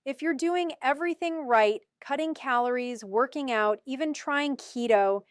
If you're doing everything right, cutting calories, working out, even trying keto,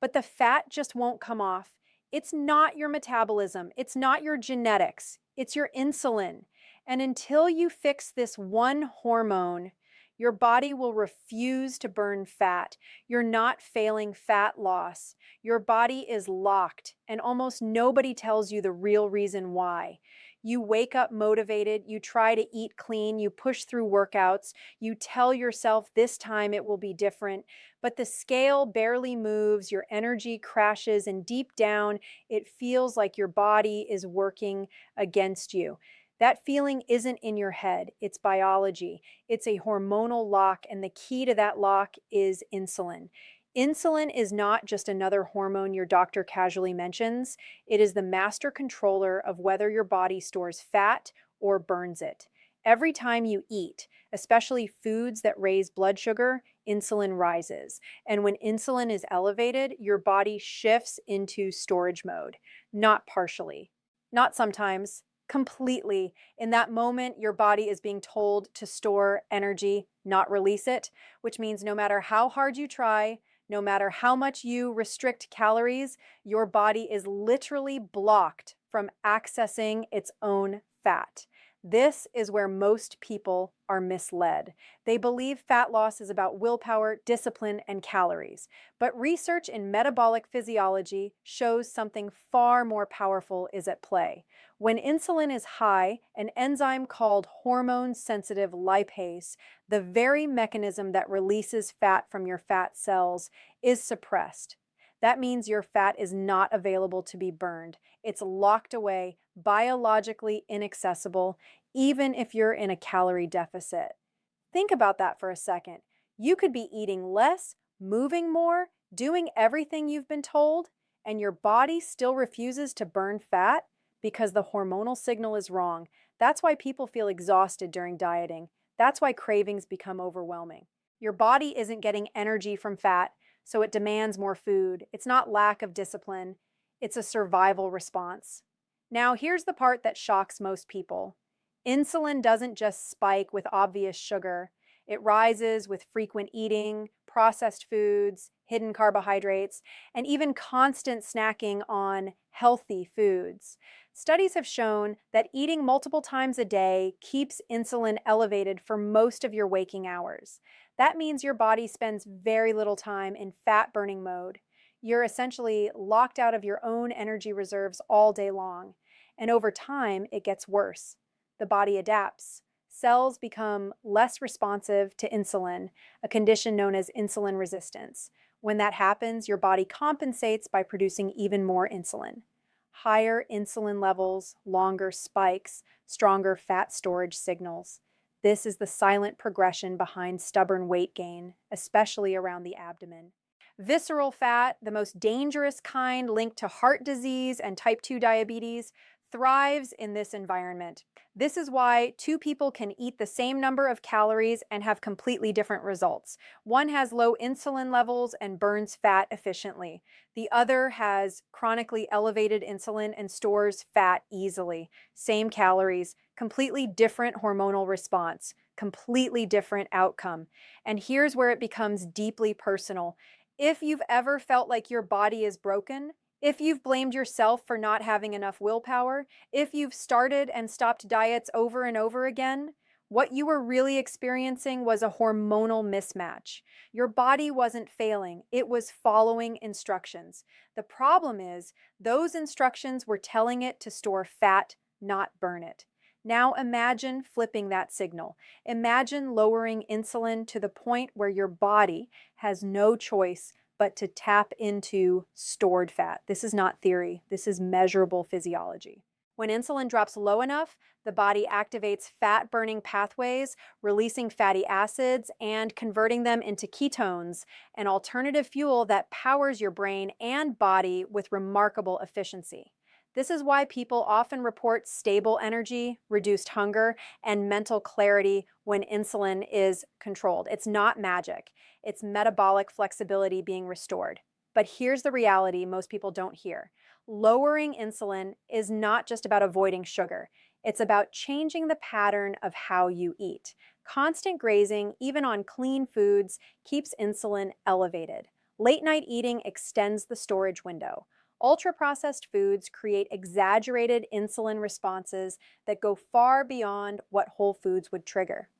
but the fat just won't come off, it's not your metabolism, it's not your genetics, it's your insulin. And until you fix this one hormone, your body will refuse to burn fat. You're not failing fat loss. Your body is locked, and almost nobody tells you the real reason why. You wake up motivated, you try to eat clean, you push through workouts, you tell yourself this time it will be different, but the scale barely moves, your energy crashes, and deep down, it feels like your body is working against you. That feeling isn't in your head, it's biology. It's a hormonal lock, and the key to that lock is insulin. Insulin is not just another hormone your doctor casually mentions. It is the master controller of whether your body stores fat or burns it. Every time you eat, especially foods that raise blood sugar, insulin rises. And when insulin is elevated, your body shifts into storage mode, not partially, not sometimes, completely. In that moment, your body is being told to store energy, not release it, which means no matter how hard you try, no matter how much you restrict calories, your body is literally blocked from accessing its own fat. This is where most people are misled. They believe fat loss is about willpower, discipline, and calories. But research in metabolic physiology shows something far more powerful is at play. When insulin is high, an enzyme called hormone-sensitive lipase, the very mechanism that releases fat from your fat cells, is suppressed. That means your fat is not available to be burned. It's locked away, biologically inaccessible, even if you're in a calorie deficit. Think about that for a second. You could be eating less, moving more, doing everything you've been told, and your body still refuses to burn fat because the hormonal signal is wrong. That's why people feel exhausted during dieting. That's why cravings become overwhelming. Your body isn't getting energy from fat, so it demands more food. It's not lack of discipline, it's a survival response. Now, here's the part that shocks most people. Insulin doesn't just spike with obvious sugar. It rises with frequent eating, processed foods, hidden carbohydrates, and even constant snacking on healthy foods. Studies have shown that eating multiple times a day keeps insulin elevated for most of your waking hours. That means your body spends very little time in fat-burning mode. You're essentially locked out of your own energy reserves all day long. And over time, it gets worse. The body adapts. Cells become less responsive to insulin, a condition known as insulin resistance. When that happens, your body compensates by producing even more insulin. Higher insulin levels, longer spikes, stronger fat storage signals. This is the silent progression behind stubborn weight gain, especially around the abdomen. Visceral fat, the most dangerous kind linked to heart disease and type 2 diabetes, thrives in this environment. This is why two people can eat the same number of calories and have completely different results. One has low insulin levels and burns fat efficiently. The other has chronically elevated insulin and stores fat easily. Same calories, completely different hormonal response, completely different outcome. And here's where it becomes deeply personal. If you've ever felt like your body is broken, if you've blamed yourself for not having enough willpower, if you've started and stopped diets over and over again, what you were really experiencing was a hormonal mismatch. Your body wasn't failing, it was following instructions. The problem is, those instructions were telling it to store fat, not burn it. Now imagine flipping that signal. Imagine lowering insulin to the point where your body has no choice but to tap into stored fat. This is not theory. This is measurable physiology. When insulin drops low enough, the body activates fat-burning pathways, releasing fatty acids and converting them into ketones, an alternative fuel that powers your brain and body with remarkable efficiency. This is why people often report stable energy, reduced hunger, and mental clarity when insulin is controlled. It's not magic. It's metabolic flexibility being restored. But here's the reality most people don't hear. Lowering insulin is not just about avoiding sugar. It's about changing the pattern of how you eat. Constant grazing, even on clean foods, keeps insulin elevated. Late night eating extends the storage window. Ultra processed foods create exaggerated insulin responses that go far beyond what whole foods would trigger.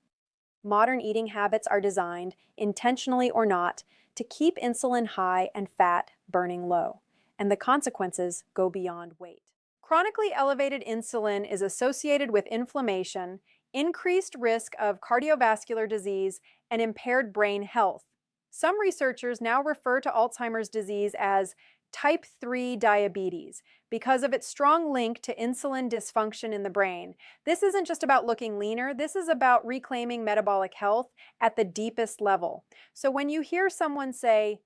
Modern eating habits are designed, intentionally or not, to keep insulin high and fat burning low, and the consequences go beyond weight. Chronically elevated insulin is associated with inflammation, increased risk of cardiovascular disease, and impaired brain health. Some researchers now refer to Alzheimer's disease as type 3 diabetes because of its strong link to insulin dysfunction in the brain. This isn't just about looking leaner, this is about reclaiming metabolic health at the deepest level. So when you hear someone say,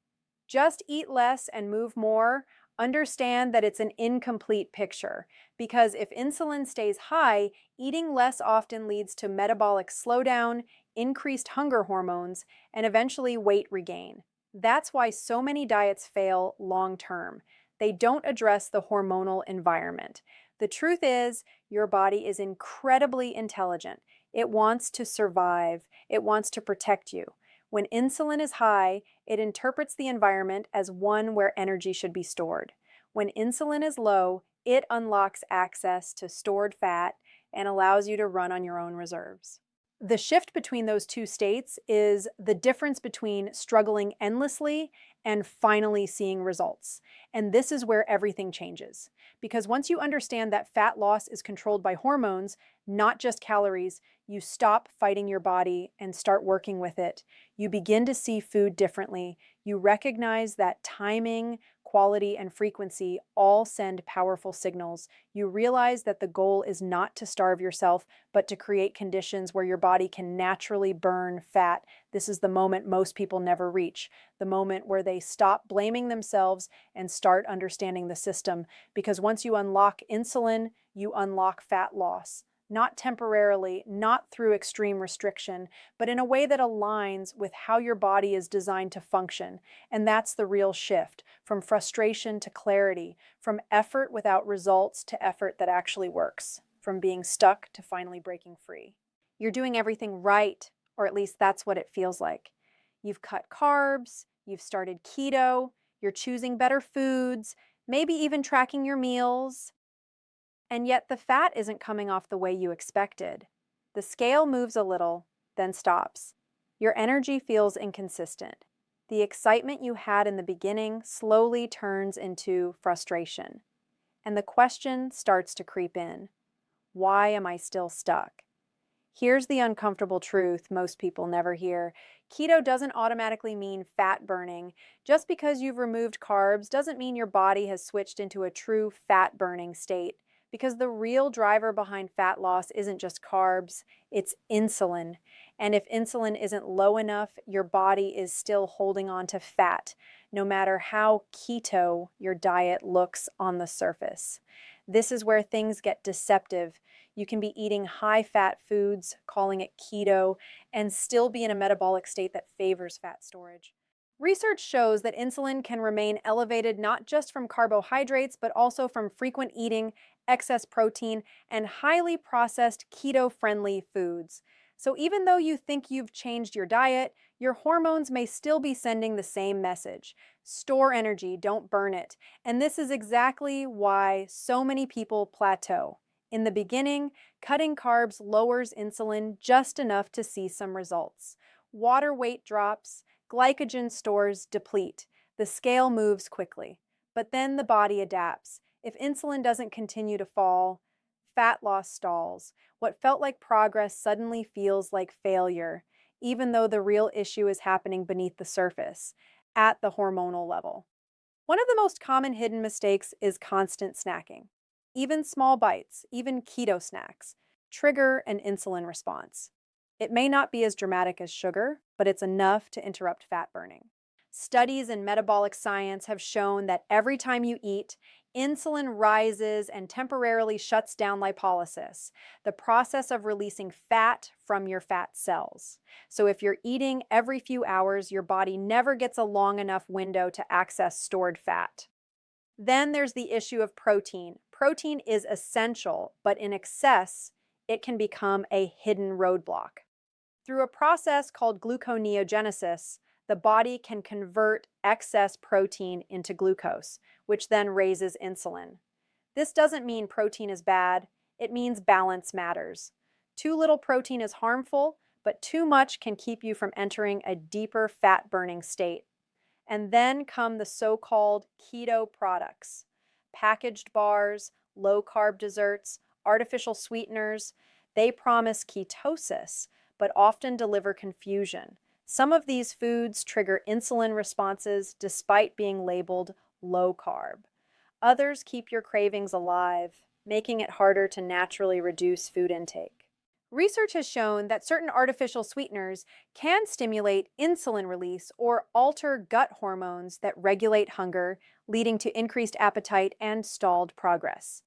just eat less and move more, understand that it's an incomplete picture, because if insulin stays high, eating less often leads to metabolic slowdown, increased hunger hormones, and eventually weight regain. That's why so many diets fail long term. They don't address the hormonal environment. The truth is, your body is incredibly intelligent. It wants to survive. It wants to protect you. When insulin is high, it interprets the environment as one where energy should be stored. When insulin is low, it unlocks access to stored fat and allows you to run on your own reserves. The shift between those two states is the difference between struggling endlessly and finally seeing results. And this is where everything changes. Because once you understand that fat loss is controlled by hormones, not just calories, you stop fighting your body and start working with it. You begin to see food differently. You recognize that timing, quality, and frequency all send powerful signals. You realize that the goal is not to starve yourself, but to create conditions where your body can naturally burn fat. This is the moment most people never reach, the moment where they stop blaming themselves and start understanding the system. Because once you unlock insulin, you unlock fat loss. Not temporarily, not through extreme restriction, but in a way that aligns with how your body is designed to function. And that's the real shift, from frustration to clarity, from effort without results to effort that actually works, from being stuck to finally breaking free. You're doing everything right, or at least that's what it feels like. You've cut carbs, you've started keto, you're choosing better foods, maybe even tracking your meals. And yet the fat isn't coming off the way you expected. The scale moves a little, then stops. Your energy feels inconsistent. The excitement you had in the beginning slowly turns into frustration. And the question starts to creep in. Why am I still stuck? Here's the uncomfortable truth most people never hear. Keto doesn't automatically mean fat burning. Just because you've removed carbs doesn't mean your body has switched into a true fat burning state. Because the real driver behind fat loss isn't just carbs, it's insulin. And if insulin isn't low enough, your body is still holding on to fat, no matter how keto your diet looks on the surface. This is where things get deceptive. You can be eating high-fat foods, calling it keto, and still be in a metabolic state that favors fat storage. Research shows that insulin can remain elevated not just from carbohydrates, but also from frequent eating, excess protein, and highly processed keto-friendly foods. So even though you think you've changed your diet, your hormones may still be sending the same message. Store energy, don't burn it. And this is exactly why so many people plateau. In the beginning, cutting carbs lowers insulin just enough to see some results. Water weight drops, glycogen stores deplete. The scale moves quickly. But then the body adapts. If insulin doesn't continue to fall, fat loss stalls. What felt like progress suddenly feels like failure, even though the real issue is happening beneath the surface, at the hormonal level. One of the most common hidden mistakes is constant snacking. Even small bites, even keto snacks, trigger an insulin response. It may not be as dramatic as sugar, but it's enough to interrupt fat burning. Studies in metabolic science have shown that every time you eat, insulin rises and temporarily shuts down lipolysis, the process of releasing fat from your fat cells. So if you're eating every few hours, your body never gets a long enough window to access stored fat. Then there's the issue of protein. Protein is essential, but in excess, it can become a hidden roadblock. Through a process called gluconeogenesis, the body can convert excess protein into glucose, which then raises insulin. This doesn't mean protein is bad, it means balance matters. Too little protein is harmful, but too much can keep you from entering a deeper fat burning state. And then come the so-called keto products: packaged bars, low-carb desserts, artificial sweeteners. They promise ketosis, but often deliver confusion. Some of these foods trigger insulin responses despite being labeled low carb. Others keep your cravings alive, making it harder to naturally reduce food intake. Research has shown that certain artificial sweeteners can stimulate insulin release or alter gut hormones that regulate hunger, leading to increased appetite and stalled progress.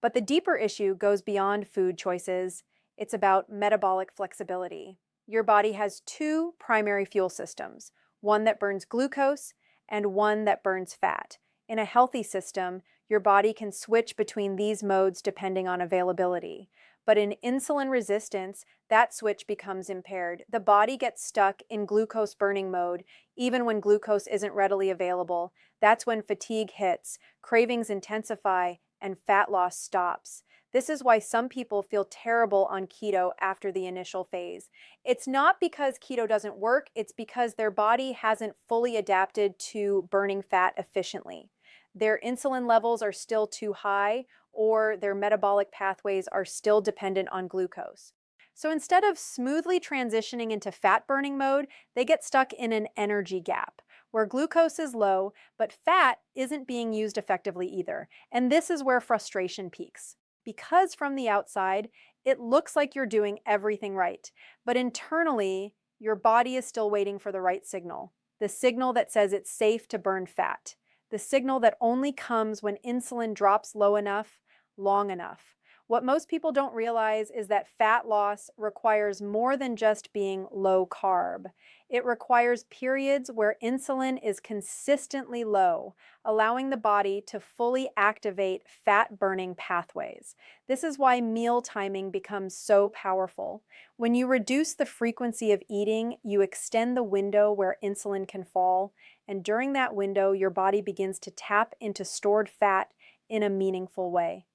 But the deeper issue goes beyond food choices. It's about metabolic flexibility. Your body has two primary fuel systems, one that burns glucose and one that burns fat. In a healthy system, your body can switch between these modes depending on availability. But in insulin resistance, that switch becomes impaired. The body gets stuck in glucose burning mode, even when glucose isn't readily available. That's when fatigue hits, cravings intensify, and fat loss stops. This is why some people feel terrible on keto after the initial phase. It's not because keto doesn't work, it's because their body hasn't fully adapted to burning fat efficiently. Their insulin levels are still too high, or their metabolic pathways are still dependent on glucose. So instead of smoothly transitioning into fat burning mode, they get stuck in an energy gap where glucose is low, but fat isn't being used effectively either. And this is where frustration peaks. Because from the outside, it looks like you're doing everything right, but internally, your body is still waiting for the right signal, the signal that says it's safe to burn fat, the signal that only comes when insulin drops low enough, long enough. What most people don't realize is that fat loss requires more than just being low carb. It requires periods where insulin is consistently low, allowing the body to fully activate fat-burning pathways. This is why meal timing becomes so powerful. When you reduce the frequency of eating, you extend the window where insulin can fall, and during that window, your body begins to tap into stored fat in a meaningful way.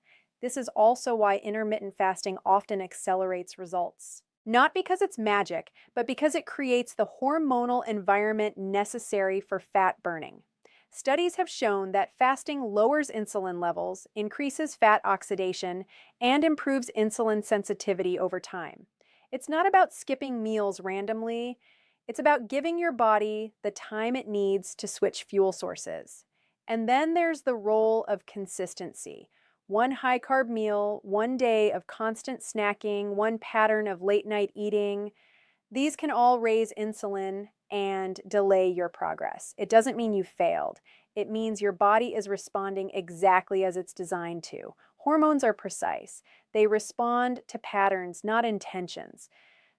This is also why intermittent fasting often accelerates results. Not because it's magic, but because it creates the hormonal environment necessary for fat burning. Studies have shown that fasting lowers insulin levels, increases fat oxidation, and improves insulin sensitivity over time. It's not about skipping meals randomly. It's about giving your body the time it needs to switch fuel sources. And then there's the role of consistency. One high-carb meal, one day of constant snacking, one pattern of late-night eating. These can all raise insulin and delay your progress. It doesn't mean you failed. It means your body is responding exactly as it's designed to. Hormones are precise. They respond to patterns, not intentions.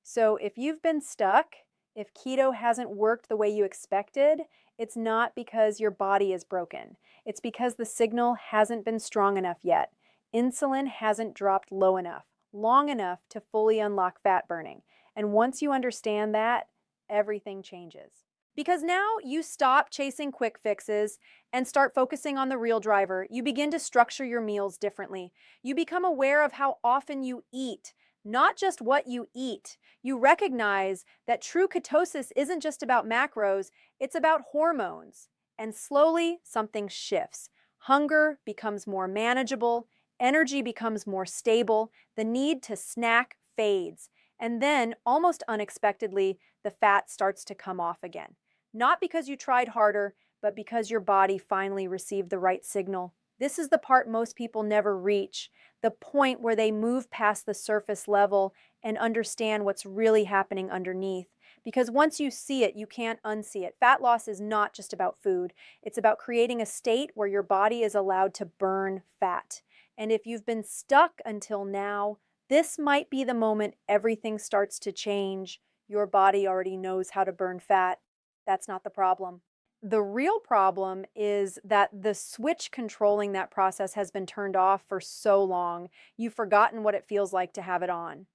So if you've been stuck, if keto hasn't worked the way you expected, it's not because your body is broken. It's because the signal hasn't been strong enough yet. Insulin hasn't dropped low enough, long enough to fully unlock fat burning. And once you understand that, everything changes. Because now you stop chasing quick fixes and start focusing on the real driver. You begin to structure your meals differently. You become aware of how often you eat, not just what you eat. You recognize that true ketosis isn't just about macros, it's about hormones. And slowly, something shifts. Hunger becomes more manageable, energy becomes more stable, the need to snack fades. And then, almost unexpectedly, the fat starts to come off again. Not because you tried harder, but because your body finally received the right signal. This is the part most people never reach, the point where they move past the surface level and understand what's really happening underneath. Because once you see it, you can't unsee it. Fat loss is not just about food. It's about creating a state where your body is allowed to burn fat. And if you've been stuck until now, this might be the moment everything starts to change. Your body already knows how to burn fat. That's not the problem. The real problem is that the switch controlling that process has been turned off for so long, you've forgotten what it feels like to have it on.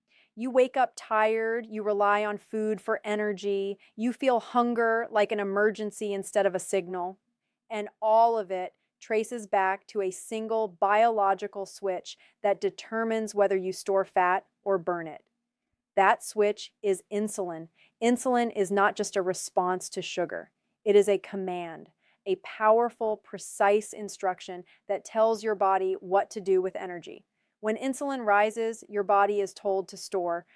You wake up tired, you rely on food for energy, you feel hunger like an emergency instead of a signal. And all of it traces back to a single biological switch that determines whether you store fat or burn it. That switch is insulin. Insulin is not just a response to sugar, it is a command, a powerful, precise instruction that tells your body what to do with energy. When insulin rises, your body is told to store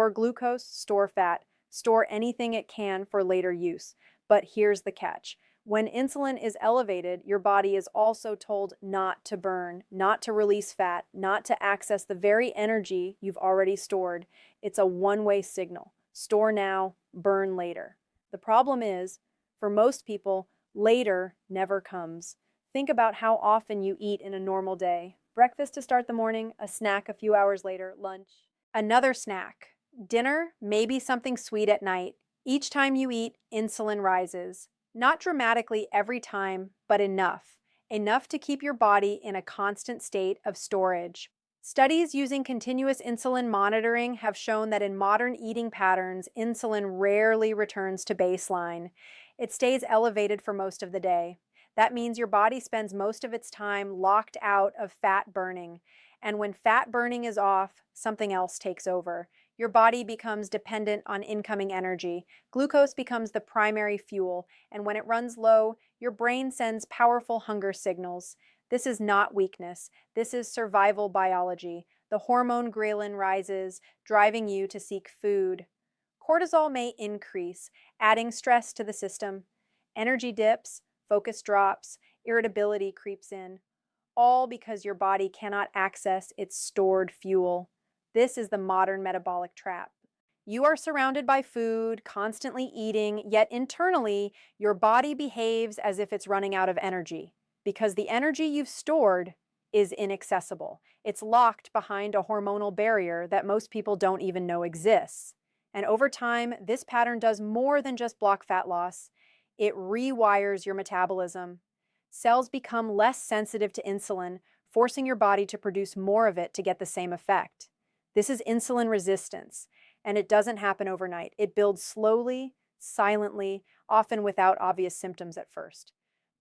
glucose, store fat, store anything it can for later use. But here's the catch. When insulin is elevated, your body is also told not to burn, not to release fat, not to access the very energy you've already stored. It's a one-way signal. Store now, burn later. The problem is, for most people, later never comes. Think about how often you eat in a normal day. Breakfast to start the morning, a snack a few hours later, lunch, another snack, dinner, maybe something sweet at night. Each time you eat, insulin rises. Not dramatically every time, but enough. Enough to keep your body in a constant state of storage. Studies using continuous insulin monitoring have shown that in modern eating patterns, insulin rarely returns to baseline. It stays elevated for most of the day. That means your body spends most of its time locked out of fat burning. And when fat burning is off, something else takes over. Your body becomes dependent on incoming energy. Glucose becomes the primary fuel, and when it runs low, your brain sends powerful hunger signals. This is not weakness. This is survival biology. The hormone ghrelin rises, driving you to seek food. Cortisol may increase, adding stress to the system. Energy dips, focus drops, irritability creeps in, all because your body cannot access its stored fuel. This is the modern metabolic trap. You are surrounded by food, constantly eating, yet internally, your body behaves as if it's running out of energy because the energy you've stored is inaccessible. It's locked behind a hormonal barrier that most people don't even know exists. And over time, this pattern does more than just block fat loss. It rewires your metabolism. Cells become less sensitive to insulin, forcing your body to produce more of it to get the same effect. This is insulin resistance, and it doesn't happen overnight. It builds slowly, silently, often without obvious symptoms at first.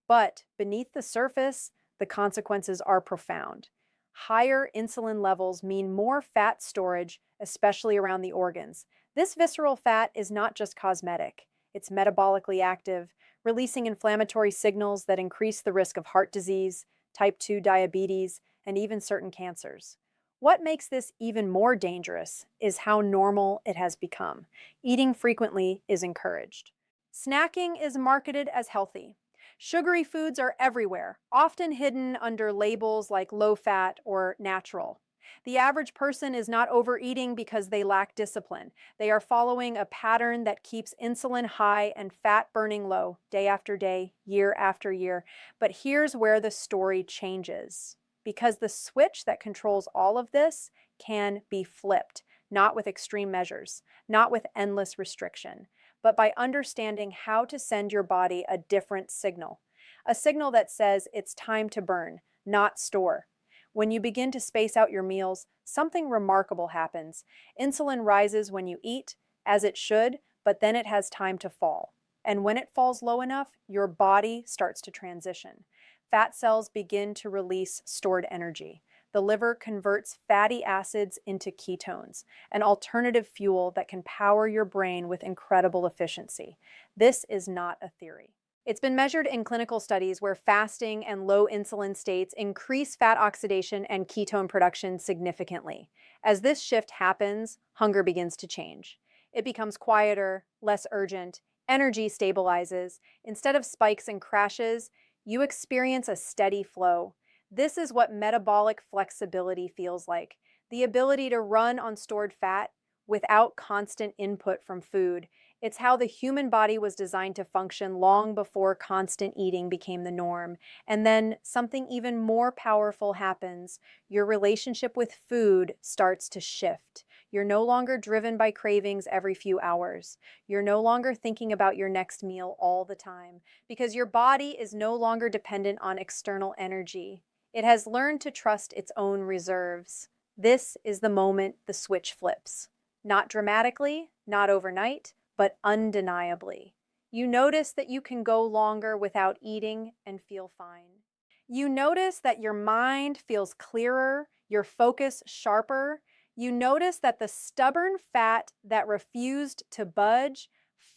But beneath the surface, the consequences are profound. Higher insulin levels mean more fat storage, especially around the organs. This visceral fat is not just cosmetic. It's metabolically active, releasing inflammatory signals that increase the risk of heart disease, type 2 diabetes, and even certain cancers. What makes this even more dangerous is how normal it has become. Eating frequently is encouraged. Snacking is marketed as healthy. Sugary foods are everywhere, often hidden under labels like low-fat or natural. The average person is not overeating because they lack discipline. They are following a pattern that keeps insulin high and fat burning low day after day, year after year. But here's where the story changes. Because the switch that controls all of this can be flipped, not with extreme measures, not with endless restriction, but by understanding how to send your body a different signal. A signal that says it's time to burn, not store. When you begin to space out your meals, something remarkable happens. Insulin rises when you eat, as it should, but then it has time to fall. And when it falls low enough, your body starts to transition. Fat cells begin to release stored energy. The liver converts fatty acids into ketones, an alternative fuel that can power your brain with incredible efficiency. This is not a theory. It's been measured in clinical studies where fasting and low insulin states increase fat oxidation and ketone production significantly. As this shift happens, hunger begins to change. It becomes quieter, less urgent, energy stabilizes. Instead of spikes and crashes, you experience a steady flow. This is what metabolic flexibility feels like, the ability to run on stored fat without constant input from food. It's how the human body was designed to function long before constant eating became the norm. And then something even more powerful happens. Your relationship with food starts to shift. You're no longer driven by cravings every few hours. You're no longer thinking about your next meal all the time because your body is no longer dependent on external energy. It has learned to trust its own reserves. This is the moment the switch flips. Not dramatically, not overnight, but undeniably. You notice that you can go longer without eating and feel fine. You notice that your mind feels clearer, your focus sharper. You notice that the stubborn fat that refused to budge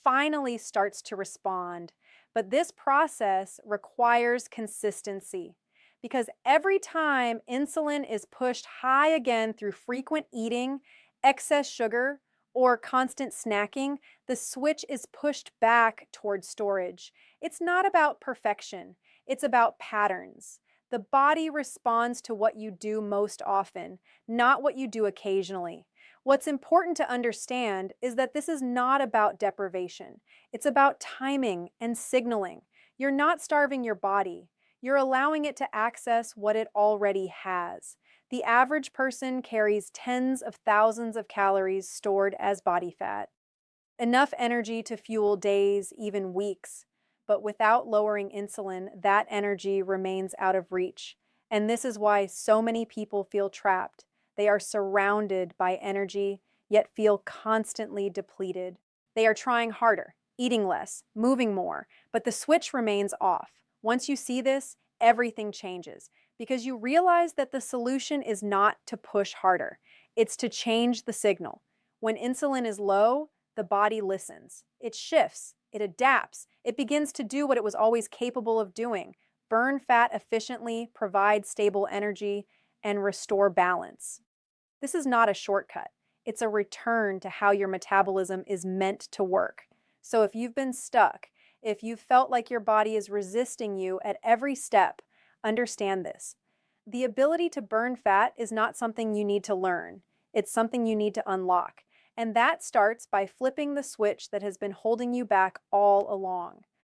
finally starts to respond. But this process requires consistency because every time insulin is pushed high again through frequent eating, excess sugar, or constant snacking, the switch is pushed back toward storage. It's not about perfection, it's about patterns. The body responds to what you do most often, not what you do occasionally. What's important to understand is that this is not about deprivation. It's about timing and signaling. You're not starving your body. You're allowing it to access what it already has. The average person carries tens of thousands of calories stored as body fat, enough energy to fuel days, even weeks. But without lowering insulin, that energy remains out of reach. And this is why so many people feel trapped. They are surrounded by energy, yet feel constantly depleted. They are trying harder, eating less, moving more, but the switch remains off. Once you see this, everything changes because you realize that the solution is not to push harder. It's to change the signal. When insulin is low, the body listens. It shifts. It adapts. It begins to do what it was always capable of doing: burn fat efficiently, provide stable energy, and restore balance. This is not a shortcut. It's a return to how your metabolism is meant to work. So if you've been stuck, if you've felt like your body is resisting you at every step, understand this. The ability to burn fat is not something you need to learn. It's something you need to unlock. And that starts by flipping the switch that has been holding you back all along.